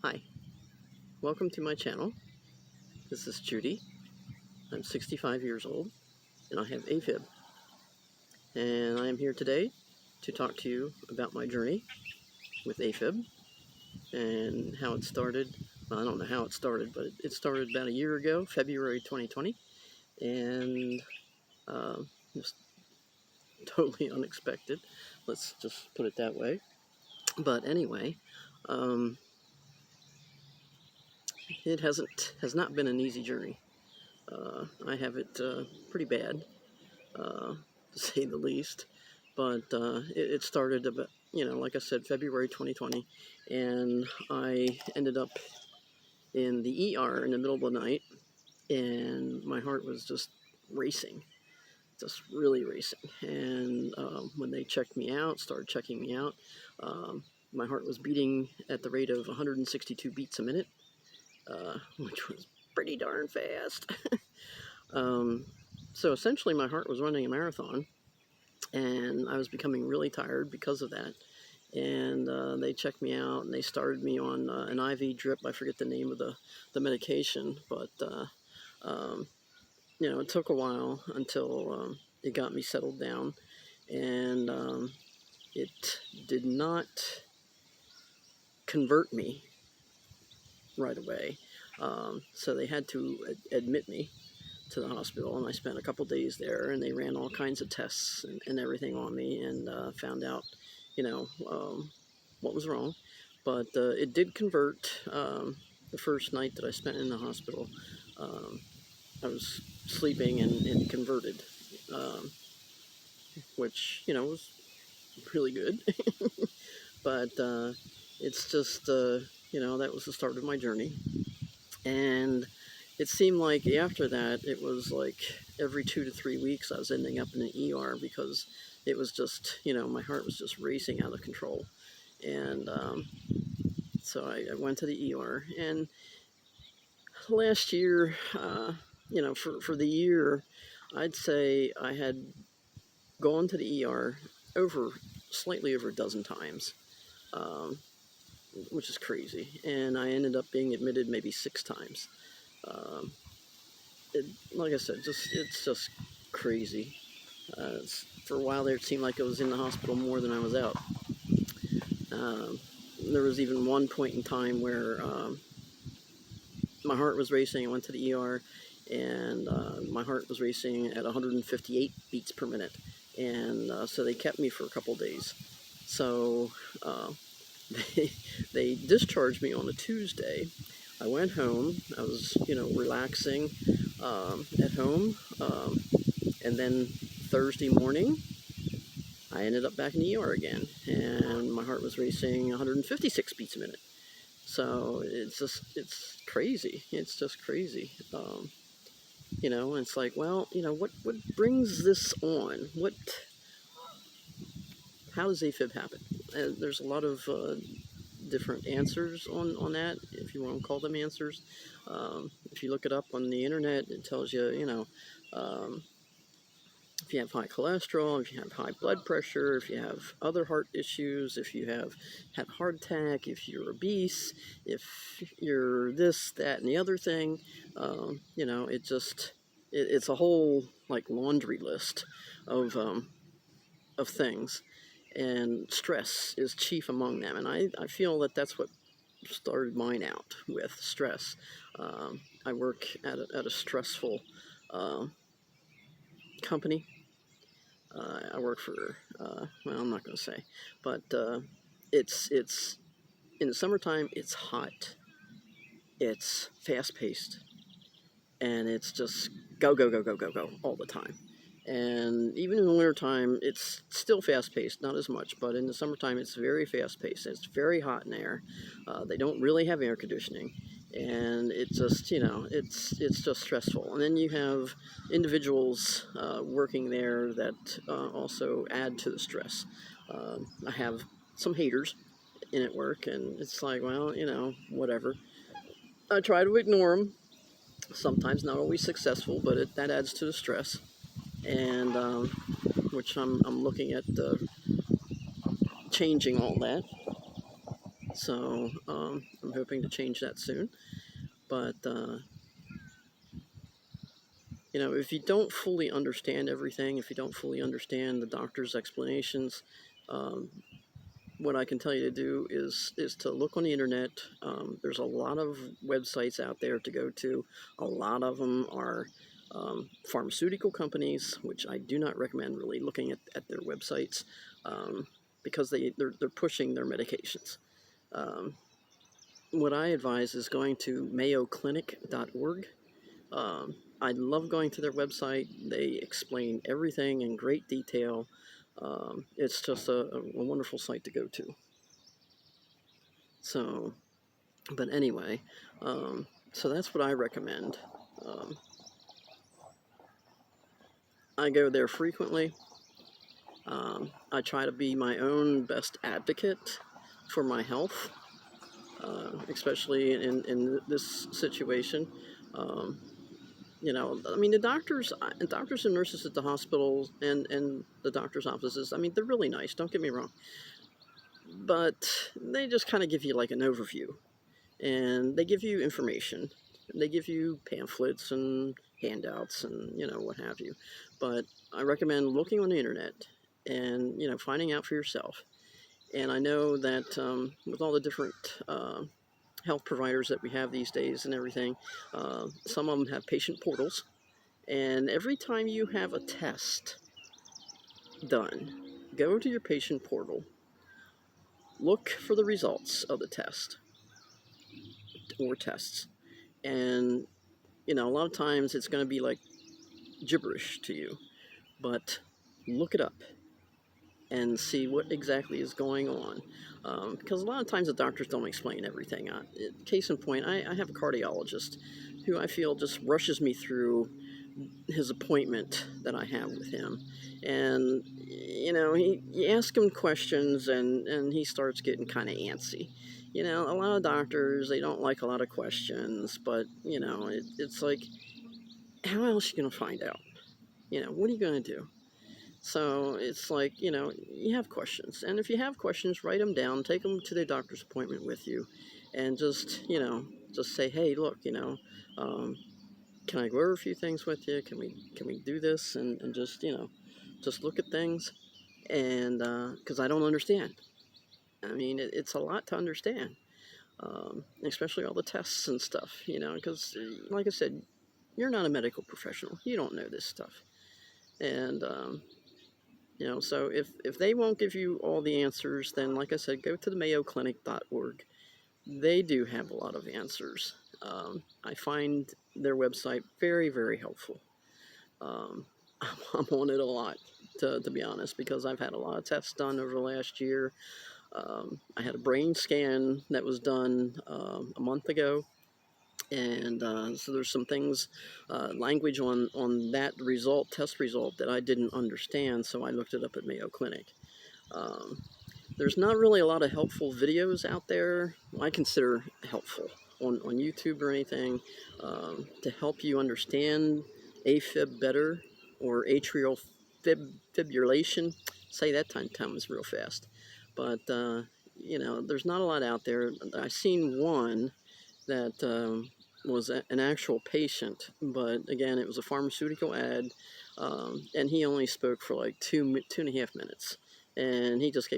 Hi, welcome to my channel. This is Judy. I'm 65 years old and I have Afib. And I am here today to talk to you about my journey with Afib and how it started. Well, I don't know how it started, but it started about a year ago, February 2020. And it was totally unexpected. Let's just put it that way. But anyway, it has not been an easy journey. I have it pretty bad, to say the least. But it started about, like I said, February 2020, and I ended up in the ER in the middle of the night, and my heart was just racing, just really racing. And when they started checking me out, my heart was beating at the rate of 162 beats a minute, which was pretty darn fast. So essentially my heart was running a marathon, and I was becoming really tired because of that. And they checked me out, and they started me on an IV drip. I forget the name of the medication, but it took a while until it got me settled down, and it did not convert me right away. So they had to admit me to the hospital, and I spent a couple days there, and they ran all kinds of tests and everything on me, and found out, what was wrong. But it did convert. The first night that I spent in the hospital, I was sleeping, and it converted, which, was really good. But it's just, that was the start of my journey. And it seemed like after that, it was like every 2 to 3 weeks I was ending up in an ER, because it was just, my heart was just racing out of control. And so I went to the ER. And last year, for the year, I'd say I had gone to the ER slightly over a dozen times, which is crazy. And I ended up being admitted maybe 6 times. Like I said, it's just crazy. For a while there, it seemed like I was in the hospital more than I was out. There was even one point in time where my heart was racing. I went to the ER, and my heart was racing at 158 beats per minute. And so they kept me for a couple days. So they discharged me on a Tuesday. I went home. I was, relaxing at home. And then Thursday morning, I ended up back in the ER again, and my heart was racing 156 beats a minute. So it's crazy. It's just crazy. And it's like, well, what brings this on? How does AFib happen? And there's a lot of different answers on that, if you want to call them answers. If you look it up on the internet, it tells you, if you have high cholesterol, if you have high blood pressure, if you have other heart issues, if you have had a heart attack, if you're obese, if you're this, that, and the other thing, it's a whole like laundry list of things, and stress is chief among them. And I feel that that's what started mine out with stress. I work at a stressful company. I work for, well, I'm not going to say, but it's in the summertime, it's hot, it's fast-paced, and it's just go, go, go, go, go, go all the time. And even in the wintertime, it's still fast-paced, not as much, but in the summertime, it's very fast-paced. It's very hot in there. They don't really have air conditioning. And it just, it's just stressful. And then you have individuals working there that also add to the stress. I have some haters in at work, and it's like, well, whatever. I try to ignore them. Sometimes not always successful, but that adds to the stress. And which I'm looking at changing all that. So I'm hoping to change that soon. But if you don't fully understand everything, if you don't fully understand the doctor's explanations, um, what I can tell you to do is to look on the internet. There's a lot of websites out there to go to. A lot of them are pharmaceutical companies, which I do not recommend really looking at their websites, because they're pushing their medications. Um, what I advise is going to mayoclinic.org. I love going to their website. They explain everything in great detail. It's just a wonderful site to go to. So, but anyway, so that's what I recommend. Um, I go there frequently. I try to be my own best advocate for my health, especially in this situation. Um, I mean, doctors and nurses at the hospitals and the doctor's offices, I mean, they're really nice, don't get me wrong. But they just kind of give you like an overview, and they give you information. They give you pamphlets and handouts and, what have you. But I recommend looking on the internet and, finding out for yourself. And I know that with all the different health providers that we have these days and everything, some of them have patient portals. And every time you have a test done, go to your patient portal, look for the results of the test or tests. And, a lot of times it's going to be like gibberish to you, but look it up and see what exactly is going on. Because a lot of times the doctors don't explain everything. Case in point, I have a cardiologist who I feel just rushes me through his appointment that I have with him. And, you ask him questions and he starts getting kind of antsy. A lot of doctors, they don't like a lot of questions, but, it's like, how else are you going to find out? What are you going to do? So it's like, you have questions. And if you have questions, write them down, take them to the doctor's appointment with you, and just say, hey, look, can I go over a few things with you? Can we do this? And just look at things. And because I don't understand. I mean, it's a lot to understand, especially all the tests and stuff, because like I said, you're not a medical professional. You don't know this stuff. And, so if they won't give you all the answers, then like I said, go to the mayoclinic.org. They do have a lot of answers. I find their website very, very helpful. Um, I'm on it a lot, to be honest, because I've had a lot of tests done over the last year. I had a brain scan that was done a month ago. And so there's some things, language on that test result that I didn't understand, so I looked it up at Mayo Clinic. There's not really a lot of helpful videos out there I consider helpful on YouTube or anything, to help you understand AFib better, or atrial fibrillation. Say that 10 times real fast. But, there's not a lot out there. I've seen one that was an actual patient, but again, it was a pharmaceutical ad, and he only spoke for like 2.5 minutes, and he just gave